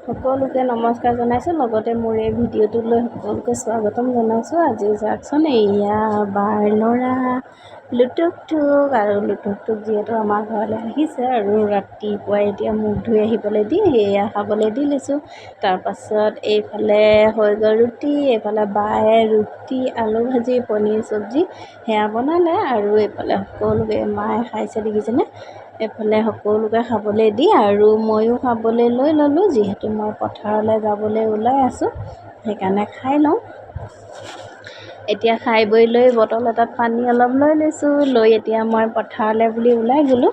সকলোকে নমস্কাৰ জনাইছোঁ। লগতে মোৰ এই ভিডিঅ'টোলৈ সকলোকে স্বাগতম জনাইছোঁ। আজি চাওকচোন, এয়া বাৰ ল'ৰা লুটুকটুক আৰু লুটুকটুক যিহেতু আমাৰ ঘৰলৈ আহিছে আৰু ৰাতিপুৱাই এতিয়া মুখ ধুই আহিবলৈ দি এয়া খাবলৈ দি লৈছোঁ। তাৰপাছত এইফালে হৈ গ'ল ৰুটি, এইফালে বায়ে ৰুটি আলু ভাজি পনীৰ চব্জি সেয়া বনালে আৰু এইফালে সকলোকে মায়ে খাইছে দেখিছেনে। এইফালে সকলোকে খাবলৈ দি আৰু ময়ো খাবলৈ লৈ ল'লোঁ। যিহেতু মই পথাৰলৈ যাবলৈ ওলাই আছোঁ, সেইকাৰণে খাই লওঁ। এতিয়া খাই বৈ লৈ বটল এটাত পানী অলপ লৈ লৈছোঁ। লৈ এতিয়া মই পথাৰলৈ বুলি ওলাই গ'লোঁ।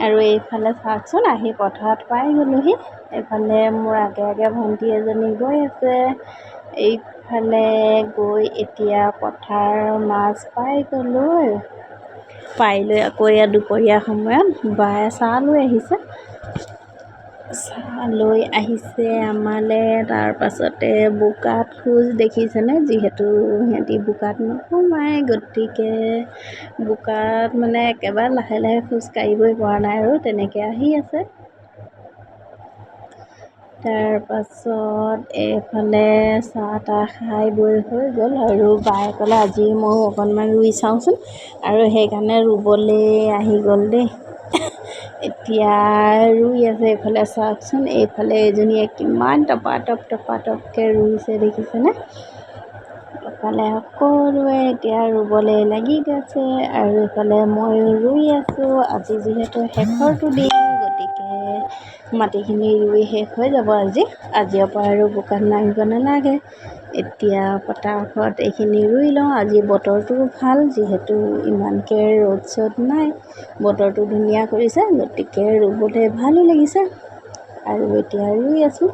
আৰু এইফালে চাওকচোন, আহি পথাৰত পাই গ'লোহি। এইফালে মোৰ আগে আগে ভণ্টি এজনী গৈ আছে। এইফালে গৈ এতিয়া পথাৰ মাছ পাই গ'লোঁ। পাই লৈ আকৌ এয়া দুপৰীয়া সময়ত বায়ে চাহ লৈ আহিছে। চাহ লৈ আহিছে আমালৈ। তাৰপাছতে বোকাত খোজ দেখিছেনে, যিহেতু সিহঁতি বোকাত নোসোমায়, গতিকে বোকাত মানে একেবাৰে লাহে লাহে খোজ কাঢ়িবই পৰা নাই আৰু তেনেকৈ আহি আছে। তাৰপাছত এইফালে চাহ তাহ খাই বৈ হৈ গ'ল আৰু বায়ে ক'লে আজি ময়ো অকণমান ৰুই চাওঁচোন, আৰু সেইকাৰণে ৰুবলৈ আহি গ'ল দেই। এতিয়া ৰুই আছে। এইফালে চাওকচোন, এইফালে এজনীয়ে কিমান টপাটপকৈ ৰুইছে দেখিছেনে। এইফালে সকলোৱে এতিয়া ৰুবলৈ লাগি গৈছে আৰু এইফালে ময়ো ৰুই আছোঁ। আজি যিহেতু শেষৰটো দিন, গতিকে মাটিখিনি ৰুই শেষ হৈ যাব আজিৰ পৰা আৰু বোকাত নামিব নালাগে। এতিয়া পটাপট এইখিনি ৰুই লওঁ। আজি বতৰটো ভাল, যিহেতু ইমানকৈ ৰ'দ চ'দ নাই, বতৰটো ধুনীয়া কৰিছে, গতিকে ৰুবলৈ ভালো লাগিছে আৰু এতিয়া ৰুই আছোঁ।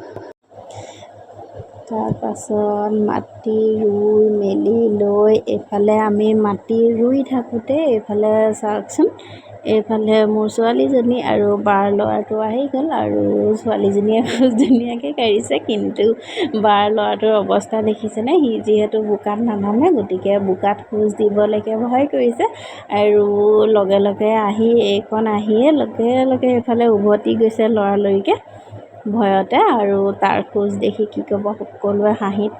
তাৰপাছত মাটি ৰুই মেলি লৈ এইফালে আমি মাটি ৰুই থাকোঁতে এইফালে চাওকচোন, এইফালে মোৰ ছোৱালীজনী আৰু বাৰ ল'ৰাটো আহি গ'ল আৰু ছোৱালীজনীয়ে খুব ধুনীয়াকৈ কাঢ়িছে, কিন্তু বাৰ ল'ৰাটোৰ অৱস্থা দেখিছেনে। সি যিহেতু বোকাত নানামে, গতিকে বোকাত খোজ দিবলৈকে ভয় কৰিছে আৰু লগে লগে আহি এইকণ আহিয়ে লগে লগে এইফালে উভতি গৈছে লৰালৰিকৈ ভয়তে। আৰু তাৰ খোজ দেখি কি ক'ব, সকলোৱে হাঁহিত।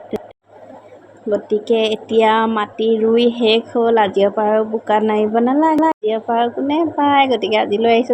গতিকে এতিয়া মাটি ৰুই শেষ হ'ল। আজিৰ পৰা আৰু বোকাত নামিব নালাগে। আজিৰ পৰা কোনে পায়, গতিকে আজিলৈ আহিছোঁ।